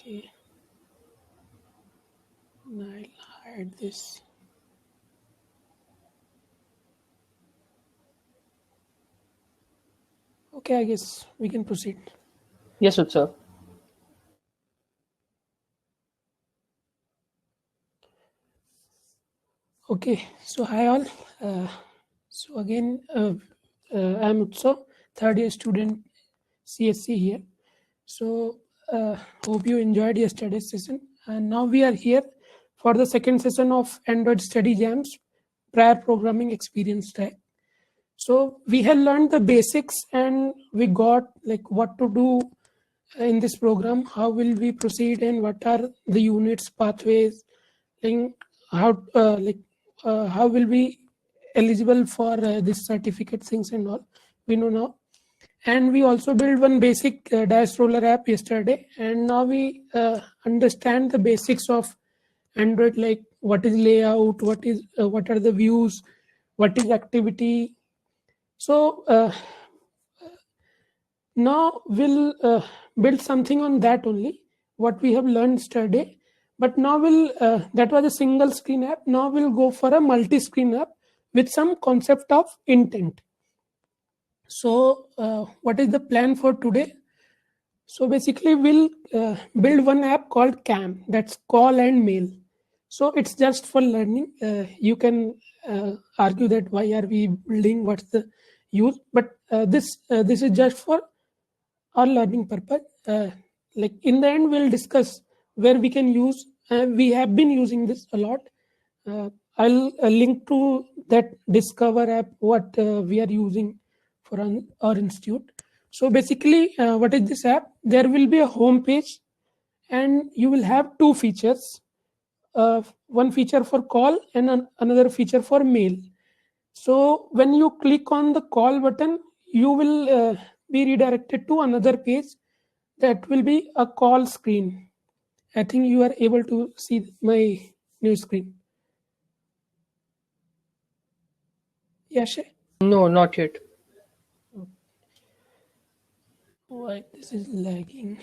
Okay. And I'll hide this. Okay, I guess we can proceed. Yes, Utsav. Okay, so hi all. So again, I'm Utsav, third year student, CSC here. So hope you enjoyed yesterday's session, and now we are here for the second session of Android Study Jams, prior programming experience track. So we have learned the basics, and we got like what to do in this program, how will we proceed, and what are the units, pathways, and how will we eligible for this certificate things and all we know now. And we also built one basic dash roller app yesterday, and now we understand the basics of Android, like what is layout, what are the views, what is activity. So now we'll build something on that only, what we have learned yesterday. But now that was a single screen app. Now we'll go for a multi-screen app with some concept of intent. So what is the plan for today? So basically we'll build one app called CAM, that's call and mail. So it's just for learning. You can argue that why are we building, what's the use, but this is just for our learning purpose. Like in the end we'll discuss where we can use. We have been using this a lot. I'll link to that Discover app what we are using for our institute. So basically what is this app? There will be a home page, and you will have two features, one feature for call and another feature for mail. So when you click on the call button, you will be redirected to another page that will be a call screen. I think you are able to see my new screen. Yes. No, not yet. Why this is lagging?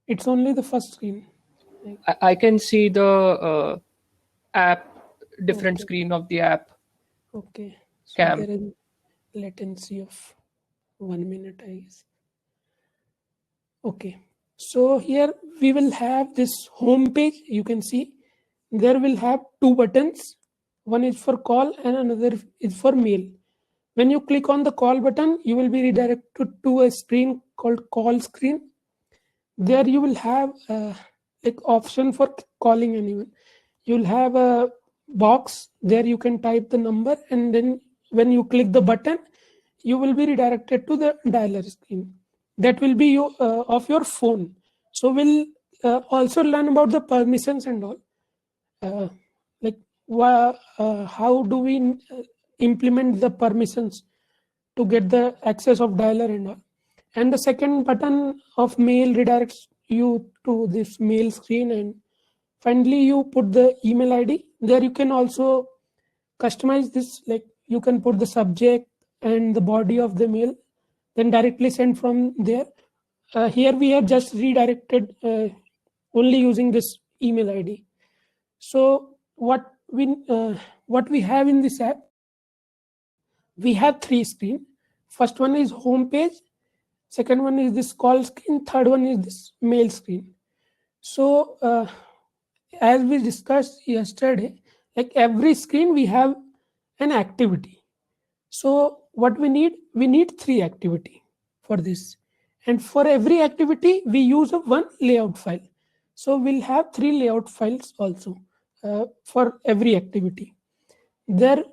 It's only the first screen. I can see the app, different Okay. screen of the app. Okay. So Cam. there is latency of 1 minute, I guess. Okay. So here we will have this home page. You can see there will have two buttons. One is for call and another is for mail. When you click on the call button, you will be redirected to a screen called call screen. There you will have like option for calling anyone. You'll have a box there, you can type the number, and then when you click the button, you will be redirected to the dialer screen. That will be of your phone. So we'll also learn about the permissions and all. Like how do we implement the permissions to get the access of dialer and all. And the second button of mail redirects you to this mail screen, and finally you put the email ID. There you can also customize this, like you can put the subject and the body of the mail, then directly send from there. Here we have just redirected only using this email ID. So what we have in this app, we have three screens. First one is home page, second one is this call screen, third one is this mail screen. So as we discussed yesterday, like every screen we have an activity. So what we need three activity for this, and for every activity we use a one layout file. So we'll have three layout files also for every activity. There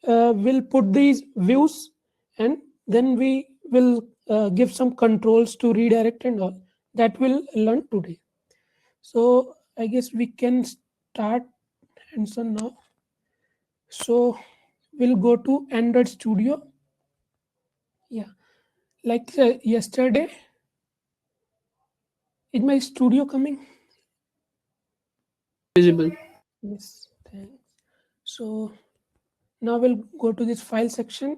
we'll put these views, and then we will give some controls to redirect and all that we'll learn today. So I guess we can start hands-on now. So we'll go to Android Studio. Yeah, like yesterday. Is my studio coming? Visible. Yes, thanks. So now we'll go to this file section,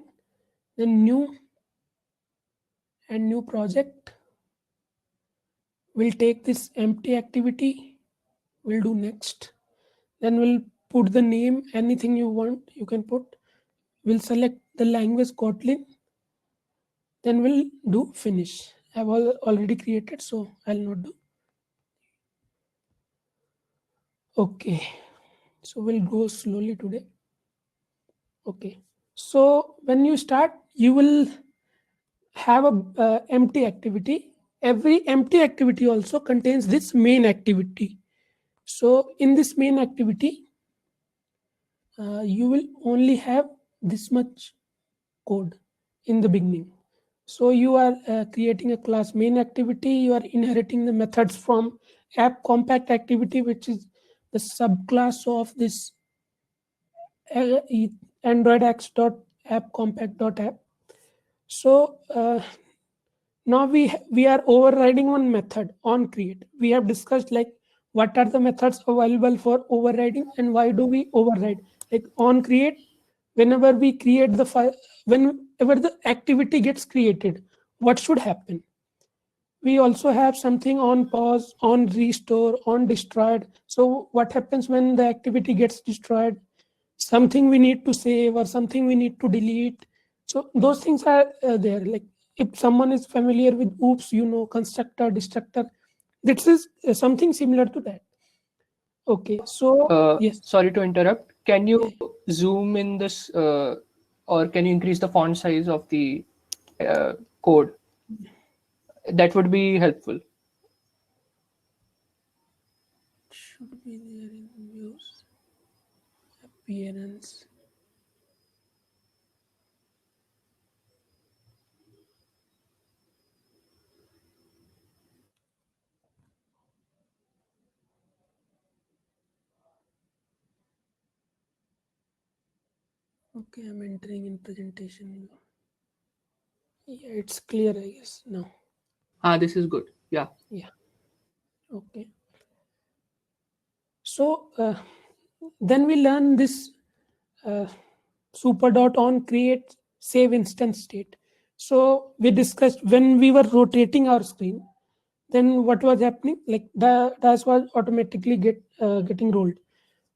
then new and new project. We'll take this empty activity, we'll do next. Then we'll put the name, anything you want, you can put. We'll select the language Kotlin. Then we'll do finish. I've already created, so I'll not do. Okay, so we'll go slowly today. Okay, so when you start, you will have a empty activity. Every empty activity also contains this main activity. So in this main activity, you will only have this much code in the beginning. So you are creating a class main activity, you are inheriting the methods from app compact activity, which is the subclass of this android x.app compact.app. So now we are overriding one method on create. We have discussed like what are the methods available for overriding and why do we override. Like on create, whenever we create the file, whenever the activity gets created, what should happen? We also have something on pause, on restore, on destroyed. So what happens when the activity gets destroyed? Something we need to save or something we need to delete. So those things are there. Like if someone is familiar with oops, constructor, destructor, this is something similar to that. Okay, so yes. Sorry to interrupt. Can Yeah. you zoom in this, or can you increase the font size of the code? That would be helpful. Should be there in views, appearance. Okay, I'm entering in presentation. Yeah, it's clear, I guess now. This is good. Yeah. Yeah. Okay. So then we learn this uh, super dot on create save instance state. So we discussed when we were rotating our screen, then what was happening? Like the dash was automatically getting rolled.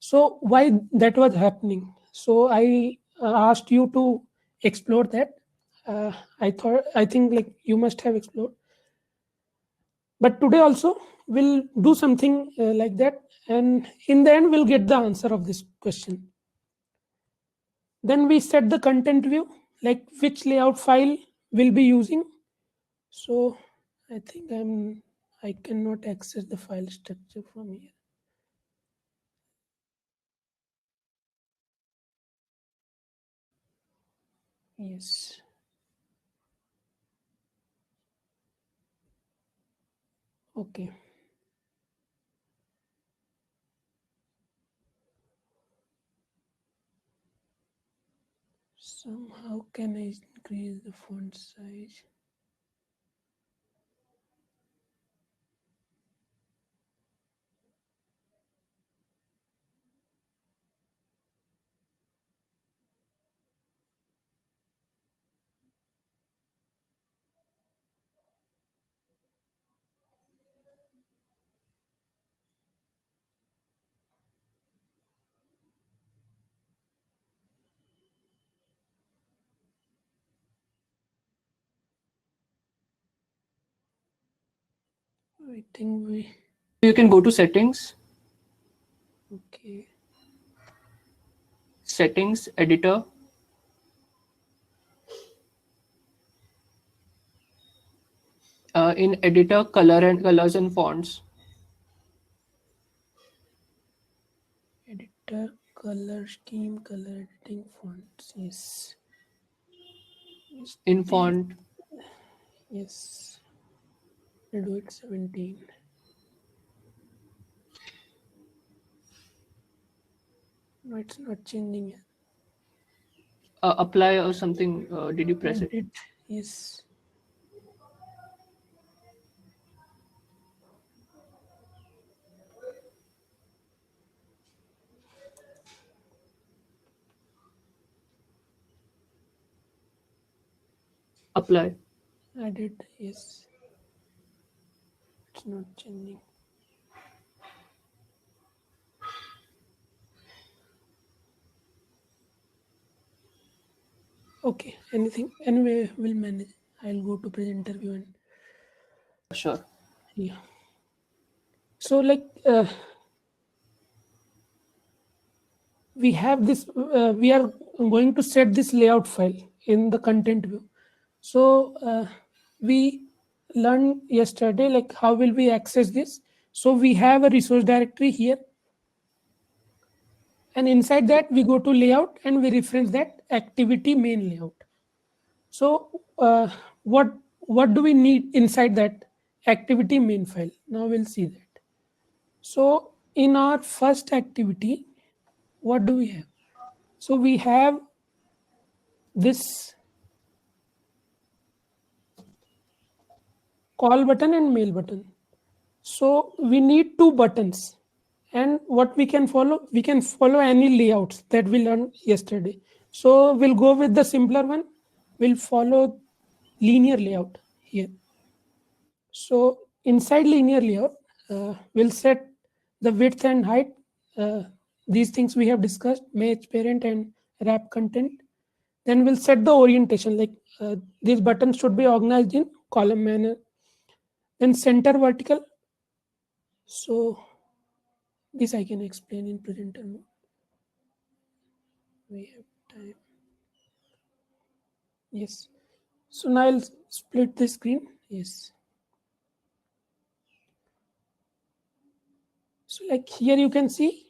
So why that was happening? So I asked you to explore that. I think like you must have explored. But today also we'll do something like that, and in the end we'll get the answer of this question. Then we set the content view, like which layout file we'll be using. So I think I cannot access the file structure from here. Yes. Okay. Somehow can I increase the font size? I think we You can go to settings, okay. settings, editor. In editor, colors and fonts. Editor, color scheme, color editing, fonts. Yes. In font, Yes. We'll do it 17. No, it's not changing it. apply or something. Did you press it? Edit. Yes. apply. I did, yes. It's not changing. Okay, anything. Anyway, we'll manage. I'll go to presenter view and Sure. yeah. So like we have this. We are going to set this layout file in the content view. So we learned yesterday like how will we access this. So we have a resource directory here, and inside that we go to layout and we reference that activity main layout. So what do we need inside that activity main file? Now we'll see that. So in our first activity, what do we have? So we have this call button and mail button. So we need two buttons. And what we can follow any layouts that we learned yesterday. So we'll go with the simpler one. We'll follow linear layout here. So inside linear layout, we'll set the width and height. These things we have discussed, match parent and wrap content. Then we'll set the orientation, like these buttons should be organized in column manner. Then center vertical. So this I can explain in presenter mode. We have time. Yes. So now I'll split the screen. Yes. So like here you can see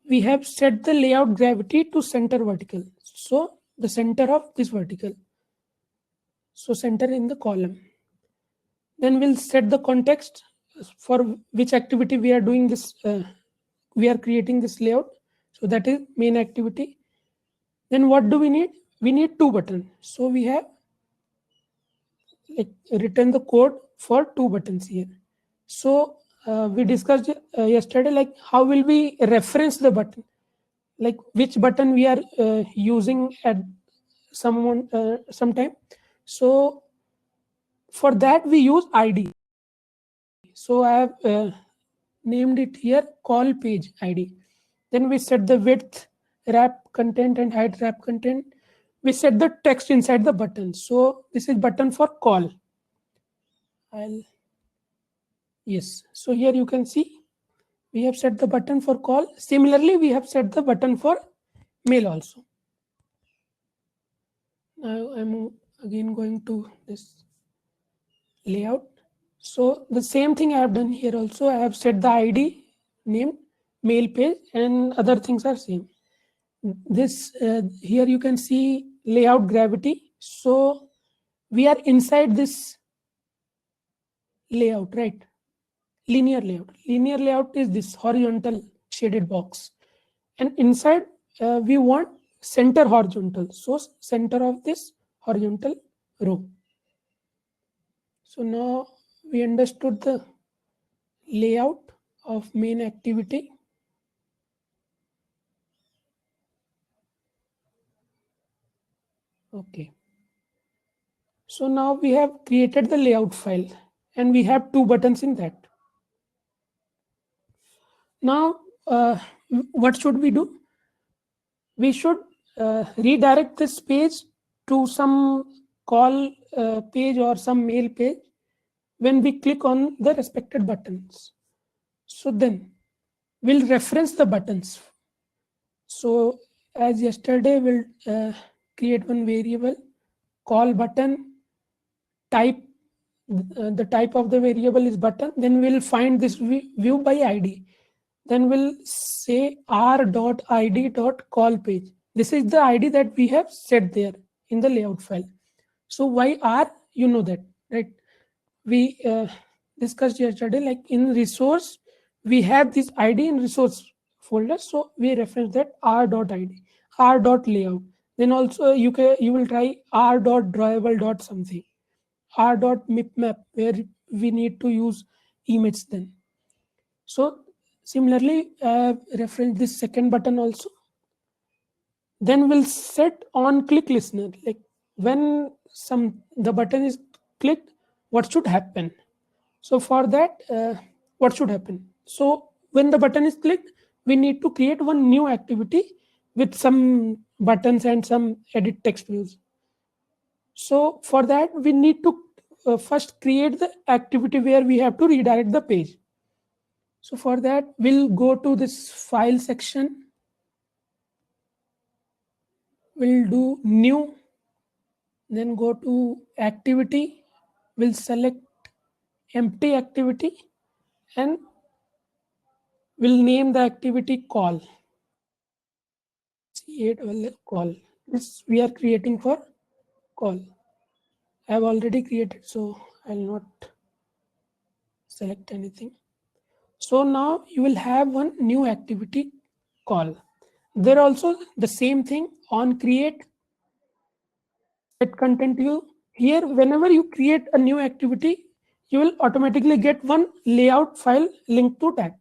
we have set the layout gravity to center vertical. So the center of this vertical. So center in the column. Then we'll set the context for which activity we are doing this. We are creating this layout. So that is main activity. Then what do we need? We need two buttons. So we have like written the code for two buttons here. So we discussed yesterday like how will we reference the button, like which button we are using at sometime. So for that we use ID. So I have named it here call page ID. Then we set the width wrap content and height wrap content. We set the text inside the button. So this is button for call. Yes. So here you can see we have set the button for call. Similarly, we have set the button for mail also. Now I'm again going to this layout. So the same thing I have done here also. I have set the ID name, mail page, and other things are same. This here you can see layout gravity. So we are inside this layout, right? Linear layout. Linear layout is this horizontal shaded box, and inside we want center horizontal. So center of this horizontal row. So now we understood the layout of main activity. Okay. So now we have created the layout file and we have two buttons in that. Now, what should we do? We should redirect this page to some call page or some mail page when we click on the respected buttons. So then we'll reference the buttons. So as yesterday, we'll create one variable call button type. The type of the variable is button. Then we'll find this view by ID. Then we'll say r.id.call page. This is the ID that we have set there in the layout file. So why r? You know that, right? We discussed yesterday, like in resource, we have this ID in resource folder. So we reference that r.id, r.layout. Then also you will try r.drawable something, r.mipmap, where we need to use image then. So similarly, reference this second button also. Then we'll set on click listener. Like when the button is clicked, what should happen? So for that, what should happen? So when the button is clicked, we need to create one new activity with some buttons and some edit text views. So for that, we need to first create the activity where we have to redirect the page. So for that, we'll go to this file section. We'll do new, then go to activity. We'll select empty activity and we'll name the activity call. Create a call. This we are creating for call. I have already created, so I'll not select anything. So now you will have one new activity call. There also the same thing on create set content view. Here, whenever you create a new activity, you will automatically get one layout file linked to that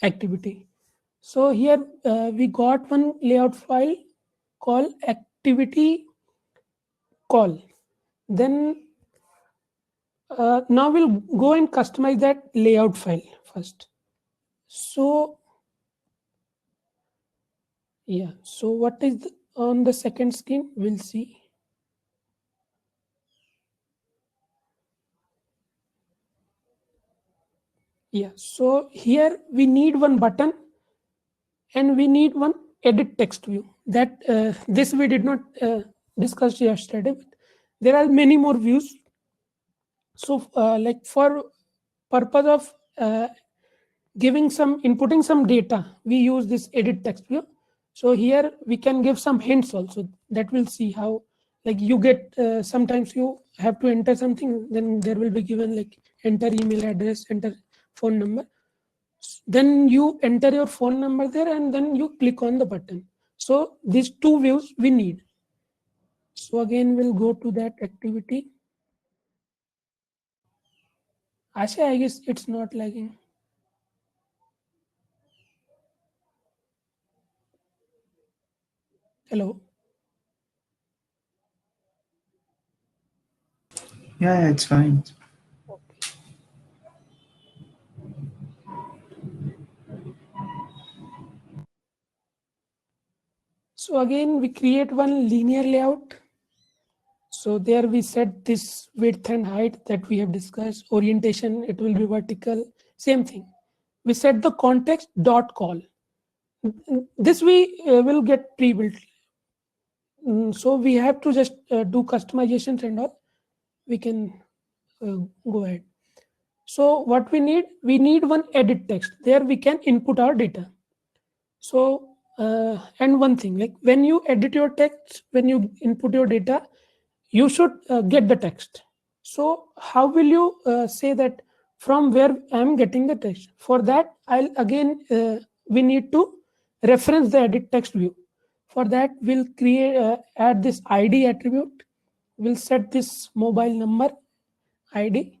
activity. So here we got one layout file called activity call. Then now we'll go and customize that layout file first. So yeah, so what is on the second screen? We'll see. Yeah, so here we need one button and we need one edit text view. That this we did not discuss yesterday. But there are many more views. So like for purpose of inputting some data, we use this edit text view. So here we can give some hints also, that we'll see how, like you get sometimes you have to enter something, then there will be given like enter email address, enter phone number. Then you enter your phone number there and then you click on the button. So these two views we need. So again we'll go to that activity. Asha, I guess it's not lagging. Hello. Yeah, it's fine. Okay. So again, we create one linear layout. So there we set this width and height that we have discussed. Orientation, it will be vertical. Same thing. We set the context dot call. This we will get pre-built. So we have to just do customizations and all. We can go ahead. So what we need one edit text. There we can input our data. So and one thing, like when you edit your text, when you input your data, you should get the text. So how will you say that from where I am getting the text? For that, I'll again we need to reference the edit text view. For that, we'll add this ID attribute. We'll set this mobile number ID.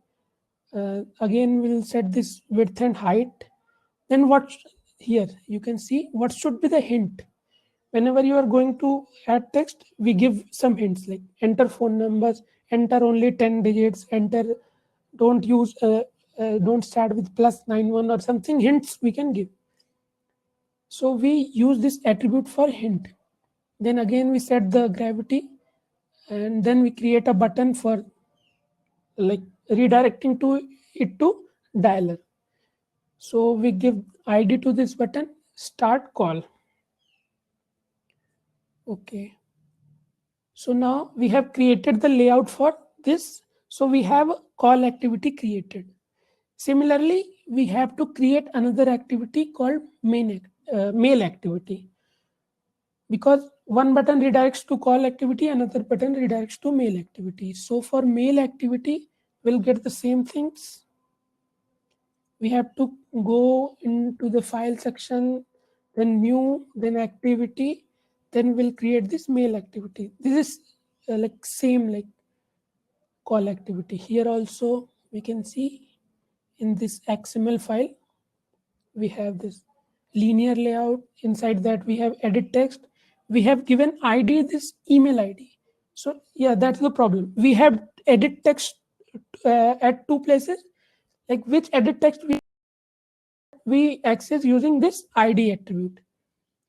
Again, we'll set this width and height. Then what here you can see what should be the hint. Whenever you are going to add text, we give some hints like enter phone numbers, enter only 10 digits, enter don't use don't start with +91 or something. Hints we can give. So we use this attribute for hint. Then again we set the gravity and then we create a button for like redirecting to it to dialer. So we give ID to this button, start call. Okay. So now we have created the layout for this. So we have a call activity created. Similarly, we have to create another activity called mail activity. Because one button redirects to call activity, another button redirects to mail activity. So for mail activity, we'll get the same things. We have to go into the file section, then new, then activity, then we'll create this mail activity. This is like same like call activity. Here also we can see in this XML file, we have this linear layout. Inside that we have edit text. We have given ID this email ID. So yeah, that's the problem. We have edit text at two places. Like which edit text we access using this ID attribute.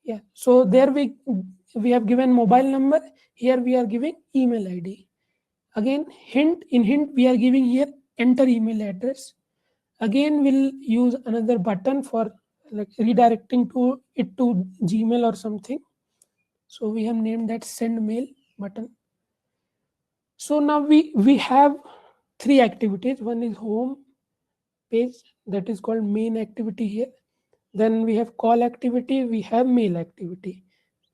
Yeah. So there we have given mobile number. Here we are giving email ID. Again, hint we are giving here enter email address. Again, we'll use another button for like redirecting to it to Gmail or something. So we have named that send mail button. So now we have three activities. One is home page, that is called main activity here. Then we have call activity, we have mail activity.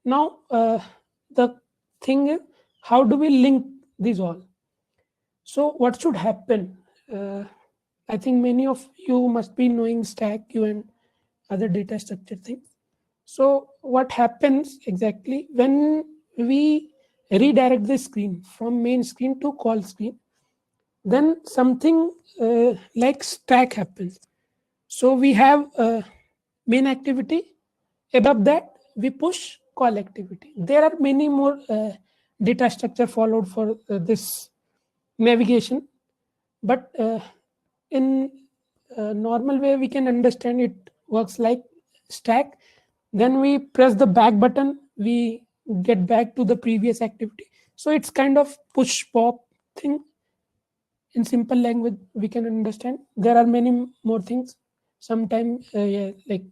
Now the thing is, how do we link these all? So what should happen? I think many of you must be knowing stack queue and other data structure things. So what happens exactly when we redirect the screen from main screen to call screen, then something like stack happens. So we have main activity. Above that, we push call activity. There are many more data structure followed for this navigation, but in normal way we can understand it works like stack. Then we press the back button, we get back to the previous activity. So it's kind of push pop thing. In simple language we can understand. There are many more things. Sometimes yeah, like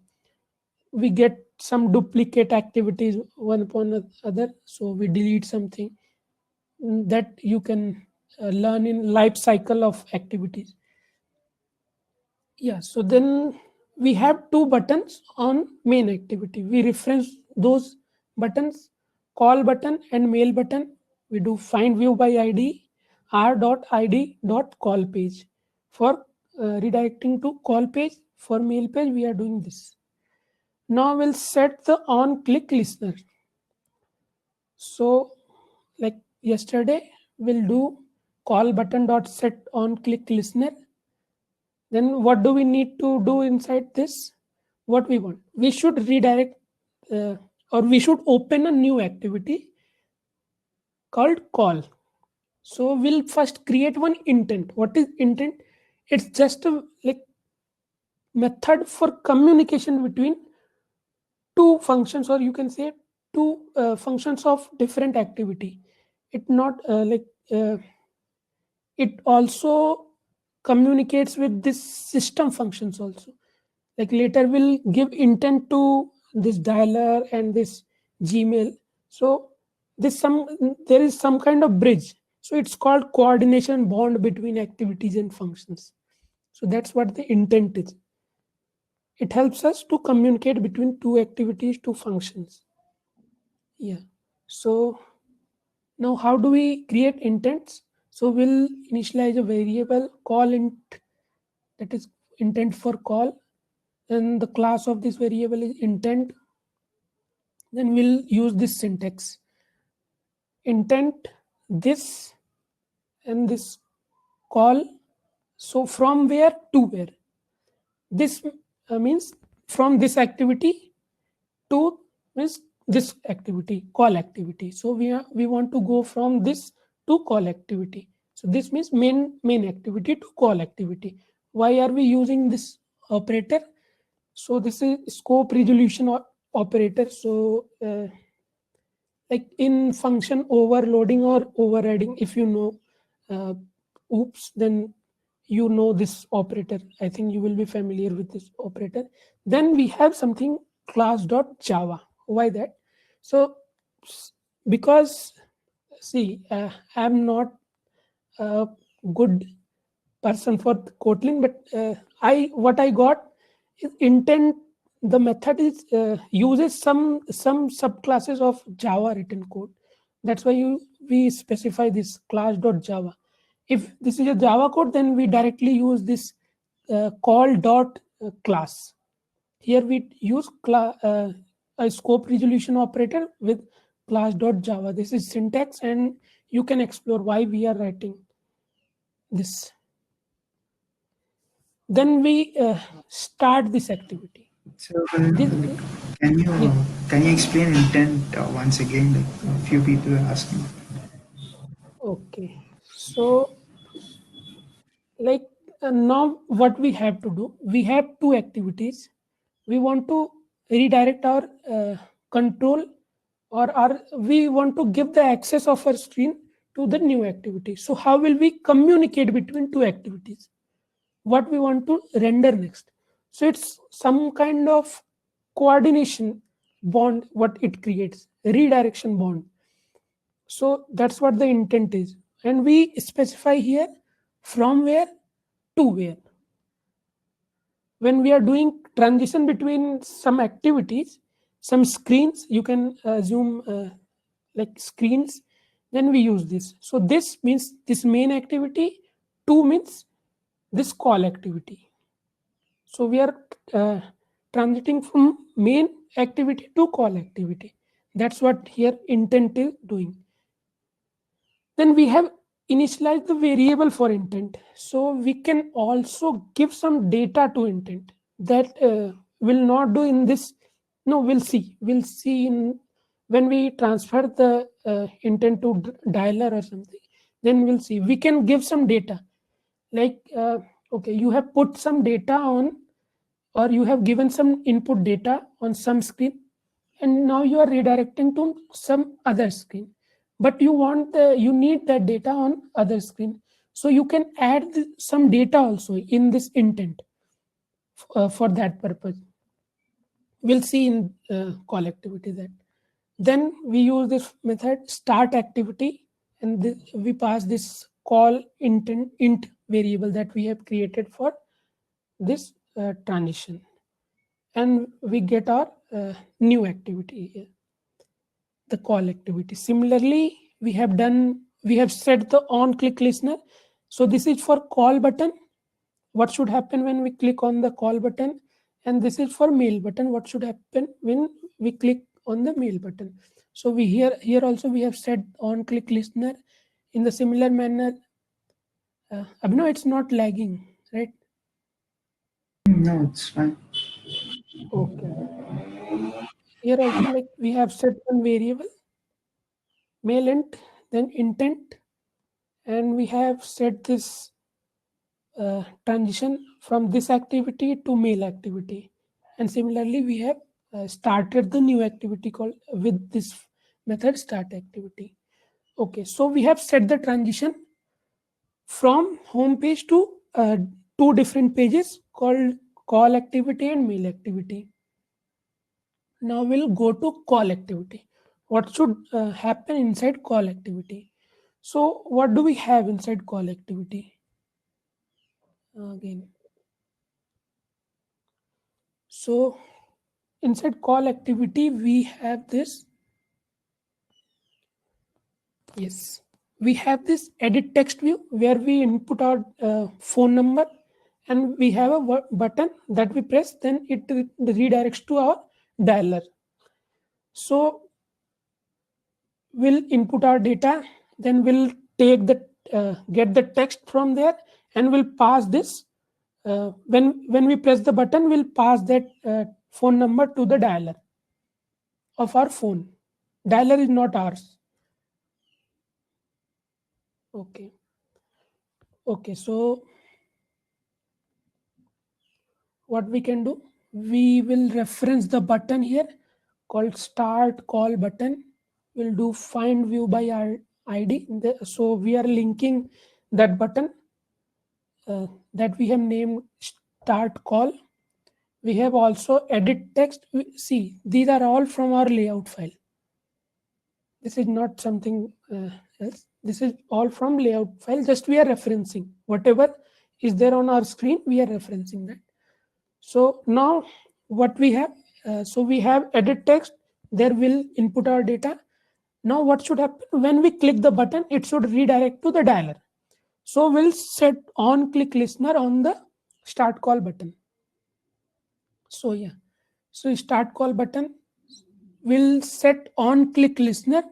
we get some duplicate activities one upon other, so we delete something. That you can learn in life cycle of activities. Yeah, so then we have two buttons on main activity. We reference those buttons, call button and mail button. We do find view by ID, r.id.call page. For redirecting to call page, for mail page, we are doing this. Now we'll set the on click listener. So like yesterday, we'll do call button dot set on click listener. Then what do we need to do inside this? What we want? We should redirect or we should open a new activity called call. So we'll first create one intent. What is intent? It's just a like method for communication between two functions, or you can say two functions of different activity. It not it also communicates with this system functions also. Like later we'll give intent to this dialer and this Gmail. So there is some kind of bridge. So it's called coordination bond between activities and functions. So that's what the intent is. It helps us to communicate between two activities, two functions. Yeah. So now how do we create intents? So we'll initialize a variable call int, that is intent for call. And the class of this variable is intent. Then we'll use this syntax. Intent this and this call. So from where to where? This means from this activity to means this activity, call activity. So we want to go from this to call activity. So this means main activity to call activity. Why are we using this operator? So this is scope resolution operator. So like in function overloading or overriding, if you know oops, then you know this operator. I think you will be familiar with this operator. Then we have something class.java. Why that? So because see, I'm not a good person for Kotlin, but what I got is intent. The method is uses some subclasses of Java written code. That's why we specify this class.java. If this is a Java code, then we directly use this call.class. Here we use a scope resolution operator with class.java. This is syntax, and you can explore why we are writing this. Then we start this activity. So, can you explain intent once again? Like a few people are asking. Okay, so like now what we have to do, we have two activities. We want to redirect our control, or our we want to give the access of our screen to the new activity. So how will we communicate between two activities, what we want to render next? So it's some kind of coordination bond what it creates, redirection bond. So that's what the intent is, and we specify here from where to where. When we are doing transition between some activities, some screens, you can assume like screens, then we use this. So this means this main activity, to means this call activity. So we are transiting from main activity to call activity. That's what here intent is doing. Then we have initialized the variable for intent. So we can also give some data to intent that will not do in this. No, we'll see in when we transfer the intent to dialer or something. Then we'll see we can give some data, like okay, you have put some data on, or you have given some input data on some screen, and now you are redirecting to some other screen, but you need that data on other screen. So you can add some data also in this intent for that purpose. We'll see in call activity that. Then we use this method start activity, and we pass this call intent int variable that we have created for this transition, and we get our new activity here, the call activity. Similarly, we have set the on click listener. So this is for call button, what should happen when we click on the call button, and this is for mail button, what should happen when we click on the mail button. So we here also we have set on click listener in the similar manner. Abhinav, it's not lagging, right? No, it's fine. Okay. Here also, like, we have set one variable, mail int, then intent, and we have set this transition from this activity to mail activity. And similarly, we have started the new activity called with this method start activity. Okay, so we have set the transition from home page to two different pages called call activity and mail activity. Now we'll go to call activity. What should happen inside call activity? So what do we have inside call activity? Again, so inside call activity we have this. Yes, we have this edit text view where we input our phone number, and we have a button that we press, then it redirects to our dialer. So we'll input our data, then we'll take the get the text from there, and we'll pass this. When we press the button, we'll pass that phone number to the dialer of our phone. Dialer is not ours. Okay, so what we can do, we will reference the button here called start call button. We'll do find view by our ID. So we are linking that button that we have named start call. We have also edit text. See, these are all from our layout file. This is not something else. This is all from layout file. Just we are referencing whatever is there on our screen. We are referencing that. So now what we have, so we have edit text. There will input our data. Now what should happen when we click the button? It should redirect to the dialer. So we'll set on click listener on the start call button. So yeah, so start call button will set on click listener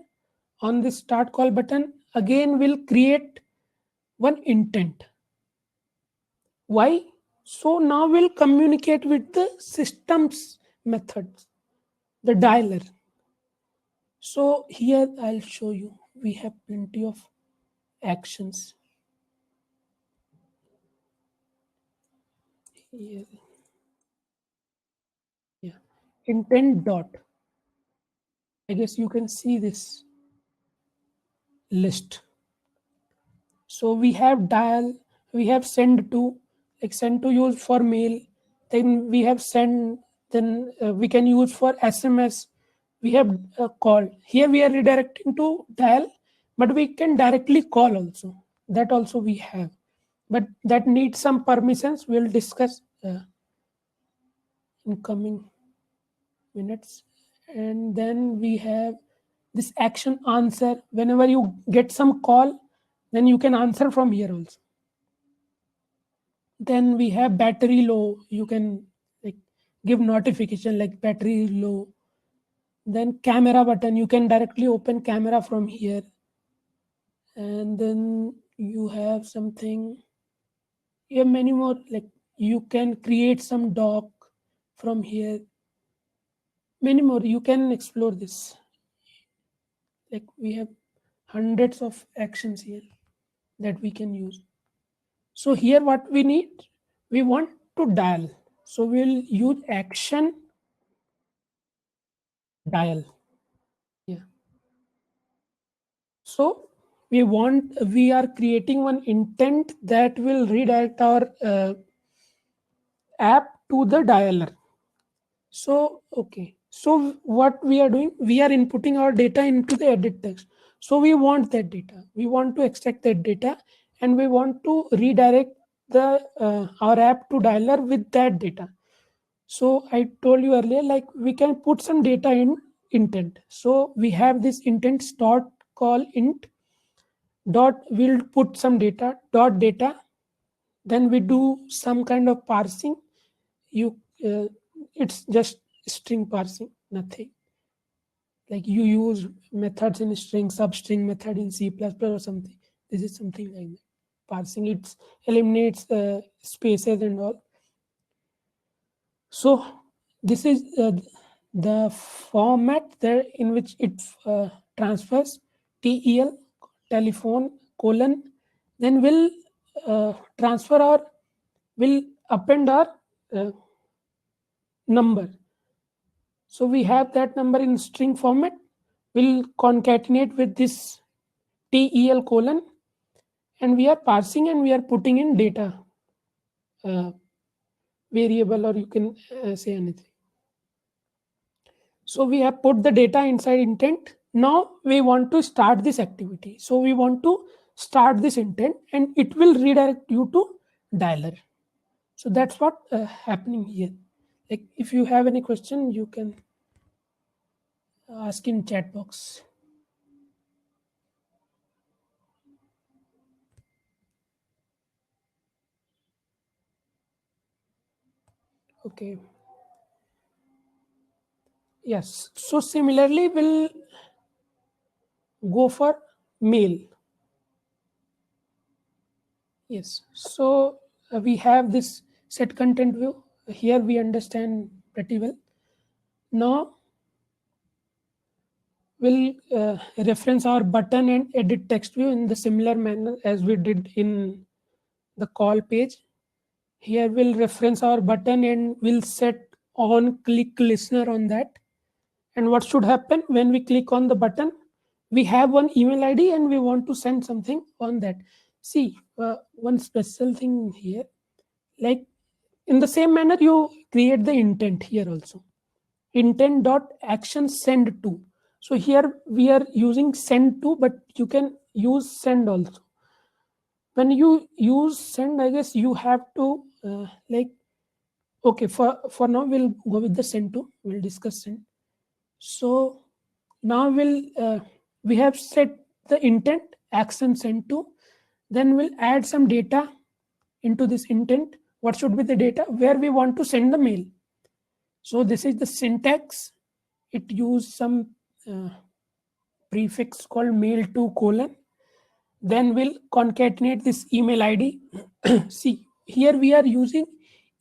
on the start call button. Again, we'll create one intent. Why? So now we'll communicate with the system's methods, the dialer. So here I'll show you. We have plenty of actions. Here. Yeah, intent dot. I guess you can see this list. So we have dial, we have send to, like send to use for mail, then we have send, then we can use for SMS, we have call. Here we are redirecting to dial, but we can directly call also. That also we have, but that needs some permissions. We'll discuss in coming minutes. And then we have this action answer. Whenever you get some call, then you can answer from here also. Then we have battery low. You can like give notification like battery low. Then camera button, you can directly open camera from here. And then you have something, you have many more, like you can create some doc from here. Many more, you can explore this. Like we have hundreds of actions here that we can use. So here what we need, we want to dial. So we'll use action dial. Yeah. So we are creating one intent that will redirect our app to the dialer. So okay. So what we are doing, we are inputting our data into the edit text. So we want that data. We want to extract that data, and we want to redirect the our app to dialer with that data. So I told you earlier, like we can put some data in intent. So we have this intents dot call int dot, we'll put some data dot data, then we do some kind of parsing. You it's just string parsing, nothing. Like you use methods in string, substring method in C++ or something. This is something like that. Parsing, it eliminates spaces and all. So this is the format there in which it transfers tel telephone colon, then we'll transfer or will append our number. So we have that number in string format. We'll concatenate with this tel colon, and we are parsing and we are putting in data variable, or you can say anything. So we have put the data inside intent. Now we want to start this activity. So we want to start this intent, and it will redirect you to dialer. So that's what happening here. Like if you have any question, you can ask in chat box. Okay. Yes. So similarly, we'll go for mail. Yes. So we have this set content view. Here we understand pretty well. Now we'll reference our button and edit text view in the similar manner as we did in the call page. Here we'll reference our button and we'll set on click listener on that. And what should happen when we click on the button? We have one email ID and we want to send something on that. See, one special thing here, like in the same manner, you create the intent here also. Intent dot action send to. So here we are using send to, but you can use send also. When you use send, I guess you have to like, okay, for now we'll go with the send to. We'll discuss send. So now we have set the intent action send to, then we'll add some data into this intent. What should be the data? Where we want to send the mail. So this is the syntax. It used some prefix called mail to colon. Then we'll concatenate this email ID. See, here we are using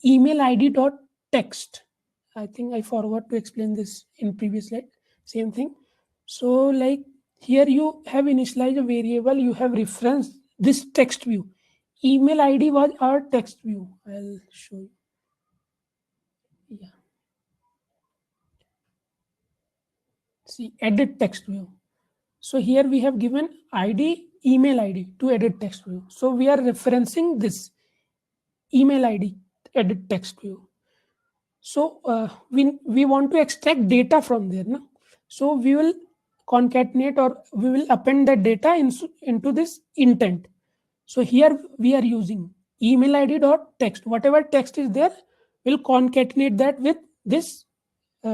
email ID dot text. I think I forgot to explain this in previous slide. Same thing. So like Here you have initialized a variable, you have referenced this text view. Email ID was our text view. I'll show you. Yeah. See, edit text view. So here we have given ID, email ID to edit text view. So we are referencing this email ID, edit text view. So we want to extract data from there. No? So we will concatenate or we will append that data into this intent. So here we are using email ID dot text. Whatever text is there, we'll concatenate that with this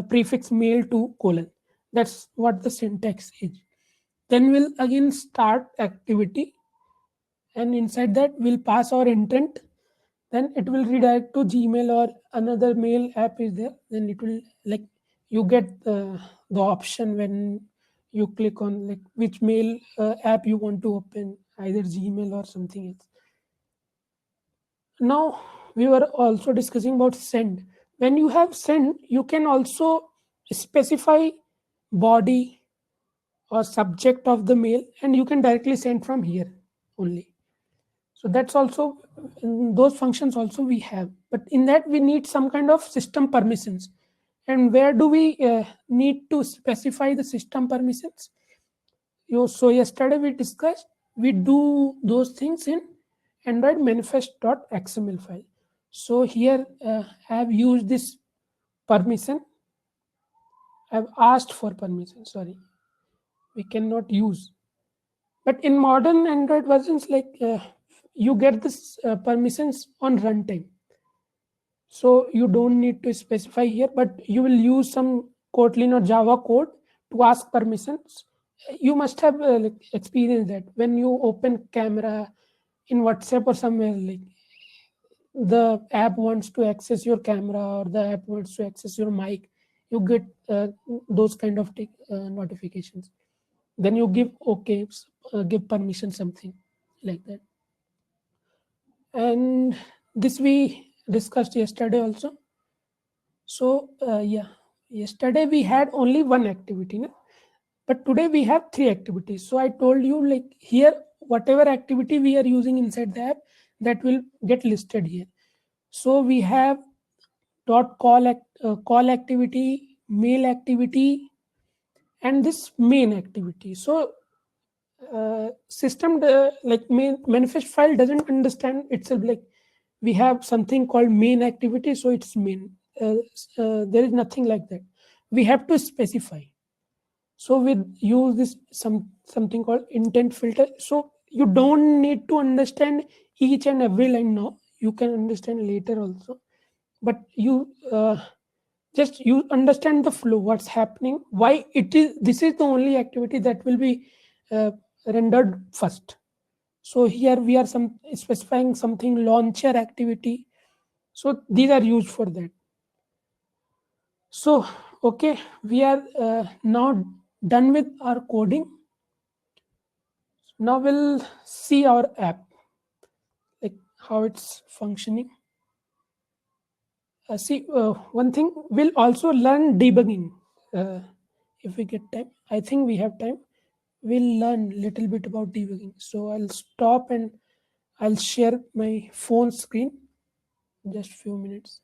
prefix mail to colon. That's what the syntax is. Then we'll again start activity, and inside that we'll pass our intent. Then it will redirect to Gmail or another mail app is there. Then it will, like, you get the option when you click on like which mail app you want to open, either Gmail or something else. Now we were also discussing about send. When you have send, you can also specify body or subject of the mail, and you can directly send from here only. So that's also, those functions also we have, but in that we need some kind of system permissions. And where do we need to specify the system permissions? So yesterday we discussed, we do those things in Android manifest.xml file. So here I have used this permission. I have asked for permission. Sorry, we cannot use. But in modern Android versions, like you get this permissions on runtime. So you don't need to specify here, but you will use some Kotlin or Java code to ask permissions. You must have like experienced that when you open camera in WhatsApp or somewhere, like the app wants to access your camera or the app wants to access your mic, you get those kind of notifications. Then you give okay, give permission, something like that. And this we discussed yesterday also. So yeah, yesterday we had only one activity, no? But today we have three activities. So I told you, like, here whatever activity we are using inside the app, that will get listed here. So we have call activity, mail activity, and this main activity. So system like main manifest file doesn't understand itself, like we have something called main activity, so it's main. There is nothing like that. We have to specify. So we use this something called intent filter. So you don't need to understand each and every line now. You can understand later also, but you just you understand the flow, what's happening, why it is. This is the only activity that will be rendered first. So here we are specifying something launcher activity. So these are used for that. So okay, we are now done with our coding. Now we'll see our app, like how it's functioning. See, one thing, we'll also learn debugging if we get time. I think we have time. We'll learn a little bit about debugging. So I'll stop and I'll share my phone screen. Just few minutes.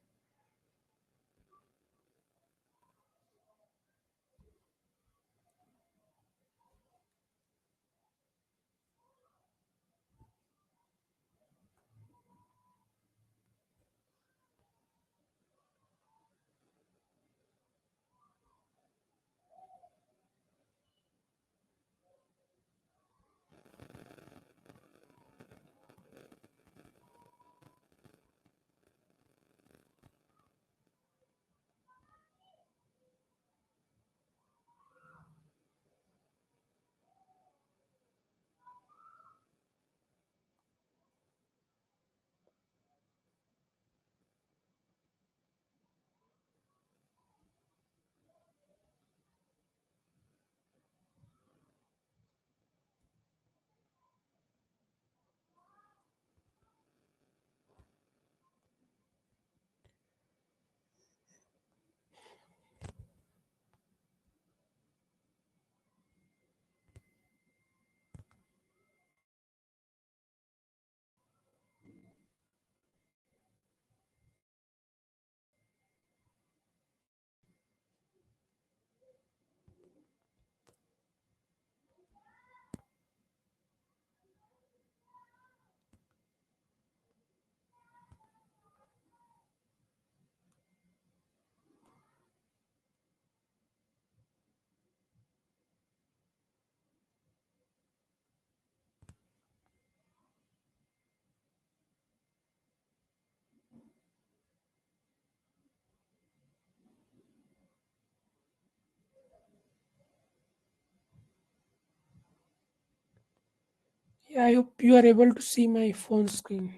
Yeah, I hope you are able to see my phone screen.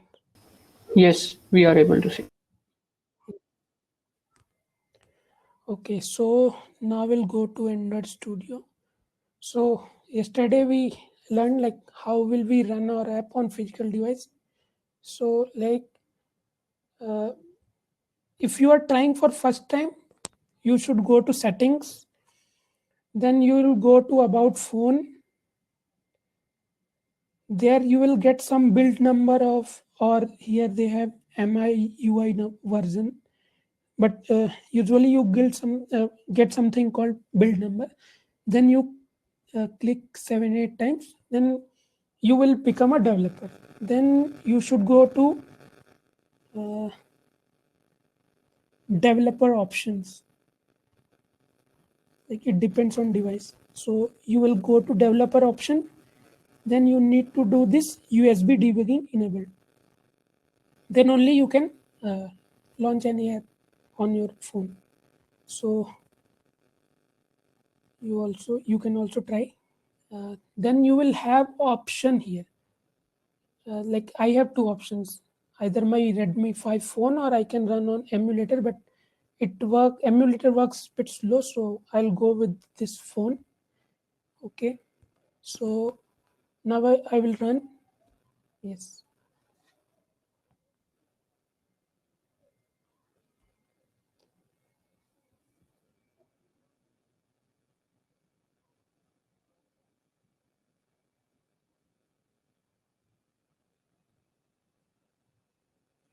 Yes, we are able to see. Okay, so now we'll go to Android Studio. So yesterday we learned like how will we run our app on physical device. So like uh, if you are trying for first time, you should go to settings. Then you will go to about phone. There you will get some build number of, or here they have MIUI version. But usually you get something called build number. Then you click 7-8 times. Then you will become a developer. Then you should go to developer options. Like it depends on device. So you will go to developer option. Then you need to do this USB debugging enabled. Then only you can launch any app on your phone. So you can also try. Then you will have option here. Like I have two options, either my Redmi 5 phone or I can run on emulator, but emulator works a bit slow, so I'll go with this phone. Okay, so now I will run. Yes.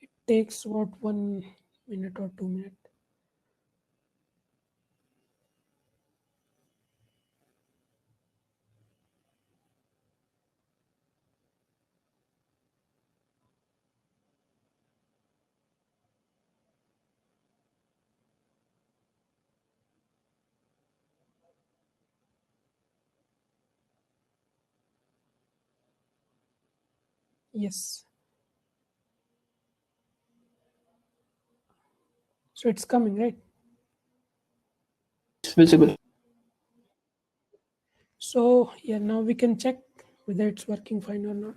It takes about 1 minute or 2 minutes. Yes. So it's coming, right? It's visible. So yeah, now we can check whether it's working fine or not.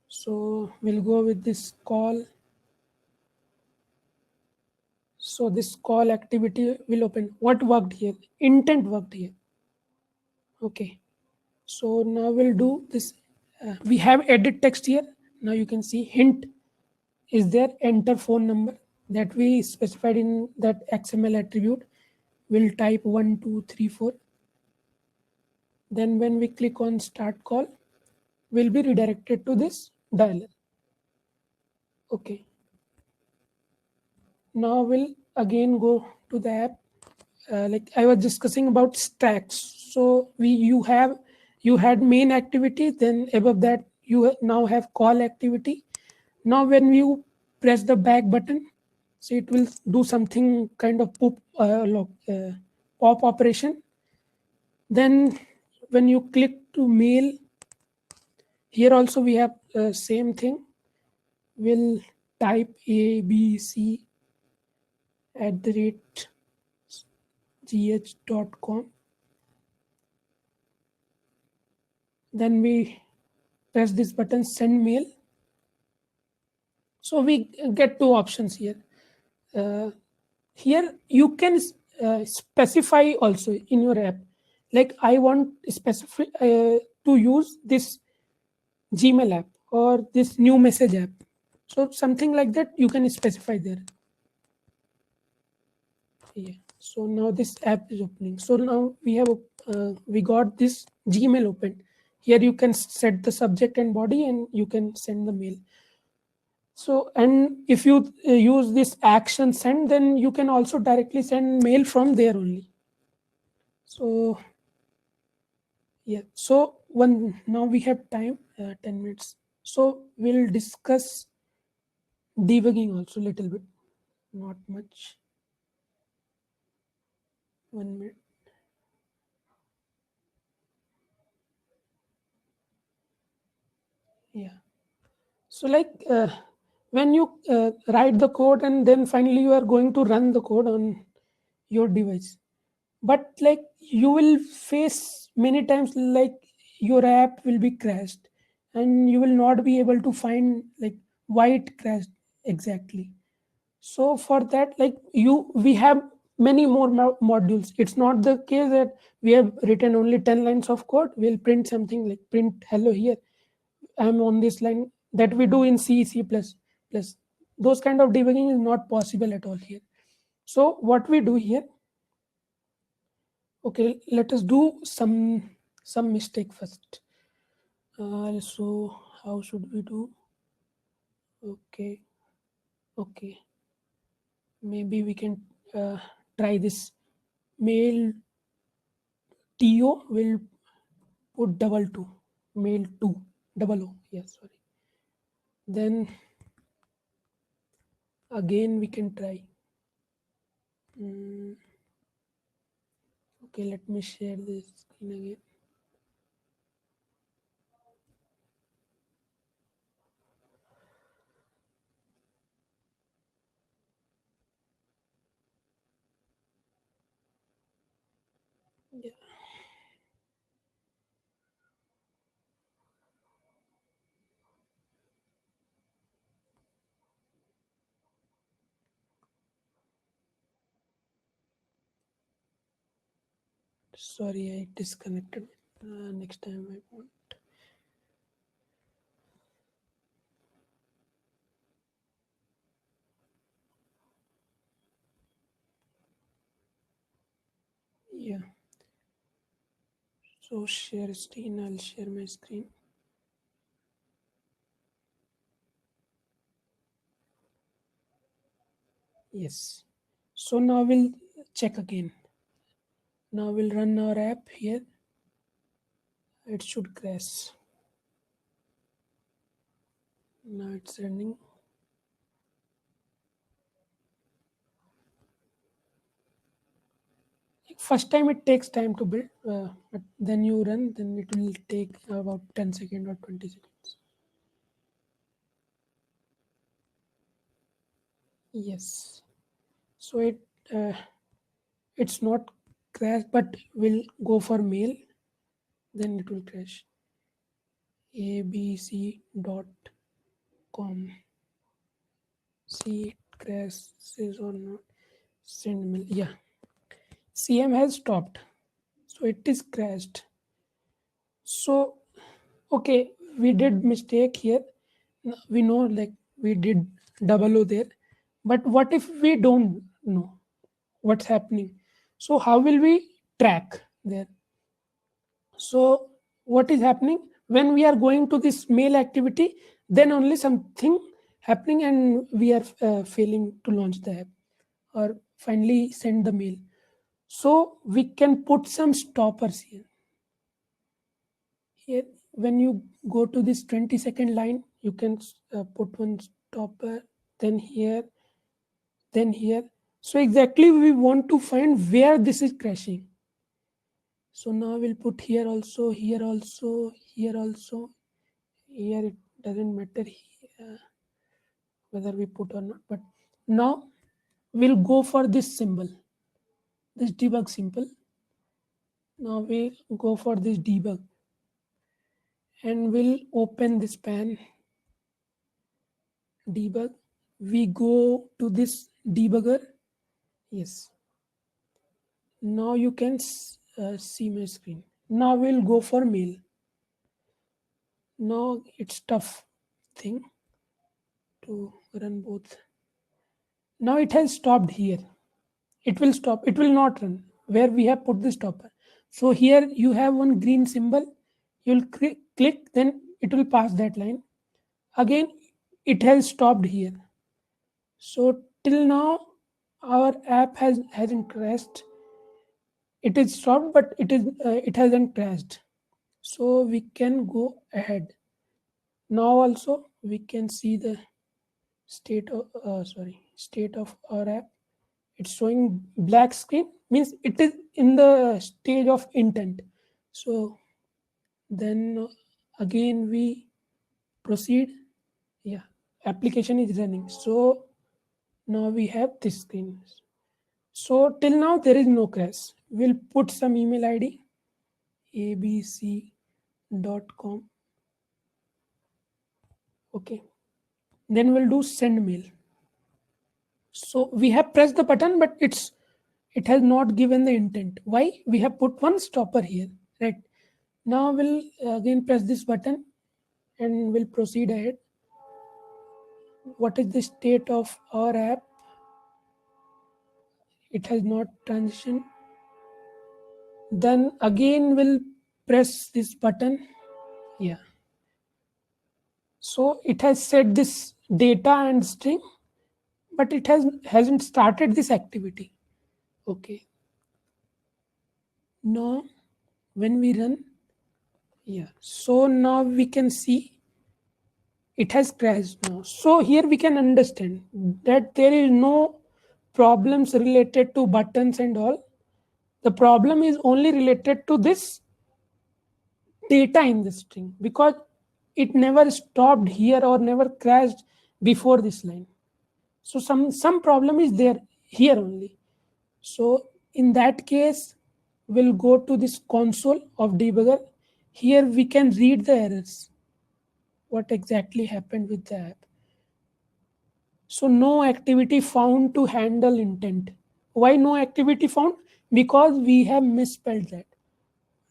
So we'll go with this call. So this call activity will open. What worked here? Intent worked here. Okay. So now we'll do this. We have edit text here. Now you can see hint is there, enter phone number that we specified in that XML attribute. We'll type 1234. Then when we click on start call, we'll be redirected to this dialer. Okay. Now we'll again go to the app. Like I was discussing about stacks. So you had main activity, then above that you now have call activity. Now when you press the back button, so it will do something kind of pop operation. Then when you click to mail, here also we have same thing. We'll type abc@gh.com. Then we press this button, send mail. So we get two options here. Here you can specify also in your app. Like I want specific to use this Gmail app or this new message app. So something like that you can specify there. Yeah. So now this app is opening. So now we got this Gmail open. Here you can set the subject and body, and you can send the mail. So, and if you use this action send, then you can also directly send mail from there only. So yeah, so now we have time, 10 minutes. So we'll discuss debugging also a little bit, not much. 1 minute. Yeah. So like when you write the code and then finally you are going to run the code on your device, but like you will face many times like your app will be crashed, and you will not be able to find like why it crashed exactly. So for that, like we have many more modules. It's not the case that we have written only 10 lines of code. We'll print something like print hello here, I'm on this line, that we do in C++. Those kind of debugging is not possible at all here. So what we do here, okay, let us do some mistake first. So how should we do? Okay, maybe we can try this. Mail to will put double two, mail to double o, yes, sorry. Then again we can try. Okay, let me share this screen again. Yeah. Sorry, I disconnected. Next time I won't. Yeah. So share screen, I'll share my screen. Yes. So now we'll check again. Now we'll run our app here. It should crash. Now it's running. First time it takes time to build, but then you run, then it will take about 10 seconds or 20 seconds. Yes. So it's not crash, but will go for mail, then it will crash. abc.com. See it crashes or not. Send mail. Yeah. CM has stopped. So it is crashed. So okay, we did mistake here. We know like we did double O there. But what if we don't know what's happening? So how will we track there? So what is happening when we are going to this mail activity, then only something happening and we are failing to launch the app or finally send the mail. So we can put some stoppers here. Here, when you go to this 20-second line, you can put one stopper, then here, then here. So exactly we want to find where this is crashing. So now we'll put here also, here also, here also. Here it doesn't matter here, whether we put or not. But now we'll go for this symbol, this debug symbol. Now we'll go for this debug and we'll open this pan, debug. We go to this debugger. Yes. Now you can see my screen. Now we'll go for mail. Now it's tough thing to run both. Now it has stopped here. It will stop. It will not run where we have put the stopper. So here you have one green symbol. You'll click, then it will pass that line. Again, it has stopped here. So till now, our app hasn't crashed. It is stopped, but it hasn't crashed. So we can go ahead. Now also we can see the state of our app. It's showing black screen, means it is in the stage of intent. So then again we proceed. Yeah, application is running. So now we have this screen. So till now there is no crash. We'll put some email ID abc.com. Okay, then we'll do send mail. So we have pressed the button, but it has not given the intent. Why? We have put one stopper here, right? Now we'll again press this button and we'll proceed ahead. What is the state of our app? It has not transitioned. Then again we'll press this button. Yeah. So it has set this data and string, but it hasn't started this activity. Okay. Now when we run, yeah. So now we can see it has crashed now. So here we can understand that there is no problems related to buttons and all. The problem is only related to this data in the string, because it never stopped here or never crashed before this line. So some problem is there here only. So in that case, we'll go to this console of debugger. Here we can read the errors. What exactly happened with the app? So no activity found to handle intent. Why no activity found? Because we have misspelled that.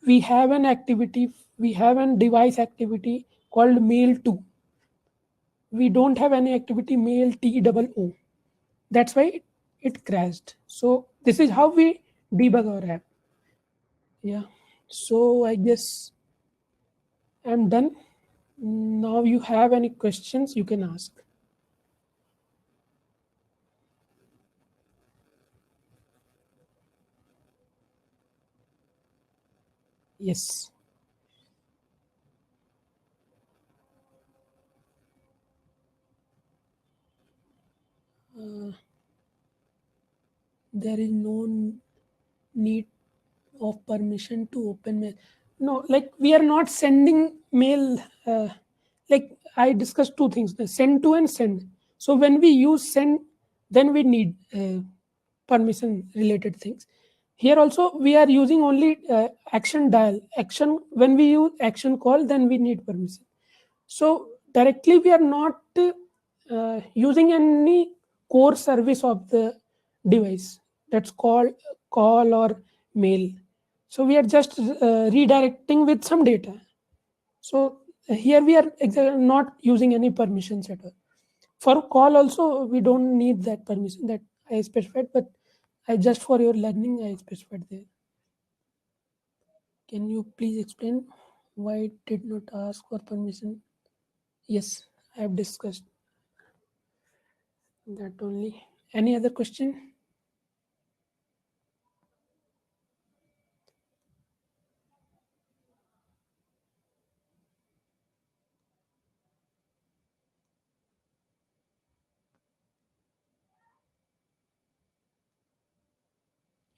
We have an activity, we have a device activity called mail2. We don't have any activity mail TOO. That's why it crashed. So this is how we debug our app. Yeah. So I guess I'm done. Now you have any questions, you can ask. Yes. There is no need of permission to open mail. No, like we are not sending mail. Like I discussed two things: the send to and send. So when we use send, then we need permission related things. Here also we are using only action dial. Action, when we use action call, then we need permission. So directly we are not using any core service of the device that's called call or mail. So we are just redirecting with some data. So here we are not using any permissions at all. For call also we don't need that permission that I specified, but I just for your learning I specified there. Can you please explain why it did not ask for permission? Yes, I have discussed that only. Any other question?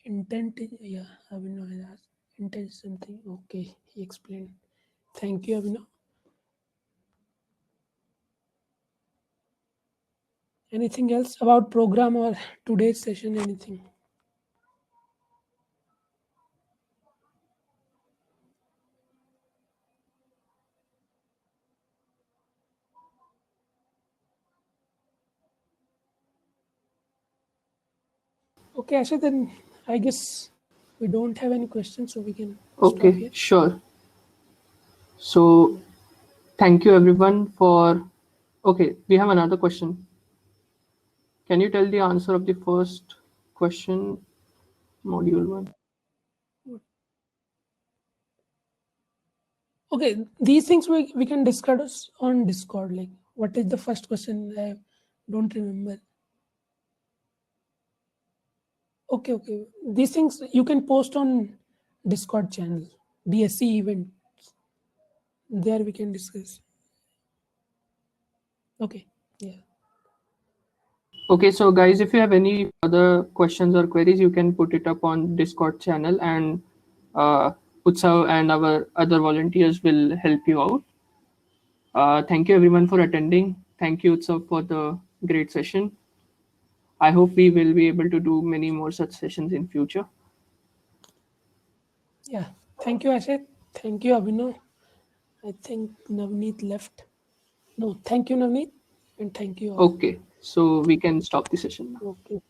Intent is, yeah, Abhinav has asked. Intent is something. Okay, he explained. Thank you, Abhinav. Anything else about program or today's session? Anything? Okay, Asha, then I guess we don't have any questions, so we can stop Okay, here. sure. So thank you everyone for. Okay, we have another question. Can you tell the answer of the first question, module 1? Okay, these things we can discuss on Discord. Like, what is the first question? I don't remember. Okay. These things you can post on Discord channel, DSC event. There we can discuss. Okay, yeah. Okay, so guys, if you have any other questions or queries, you can put it up on Discord channel, and Utsav and our other volunteers will help you out. Thank you everyone for attending. Thank you, Utsav, for the great session. I hope we will be able to do many more such sessions in future. Yeah. Thank you, Ashay. Thank you, Abhinav. I think Navaneeth left. No, thank you, Navneet, and thank you all. Okay, so we can stop the session now. Okay.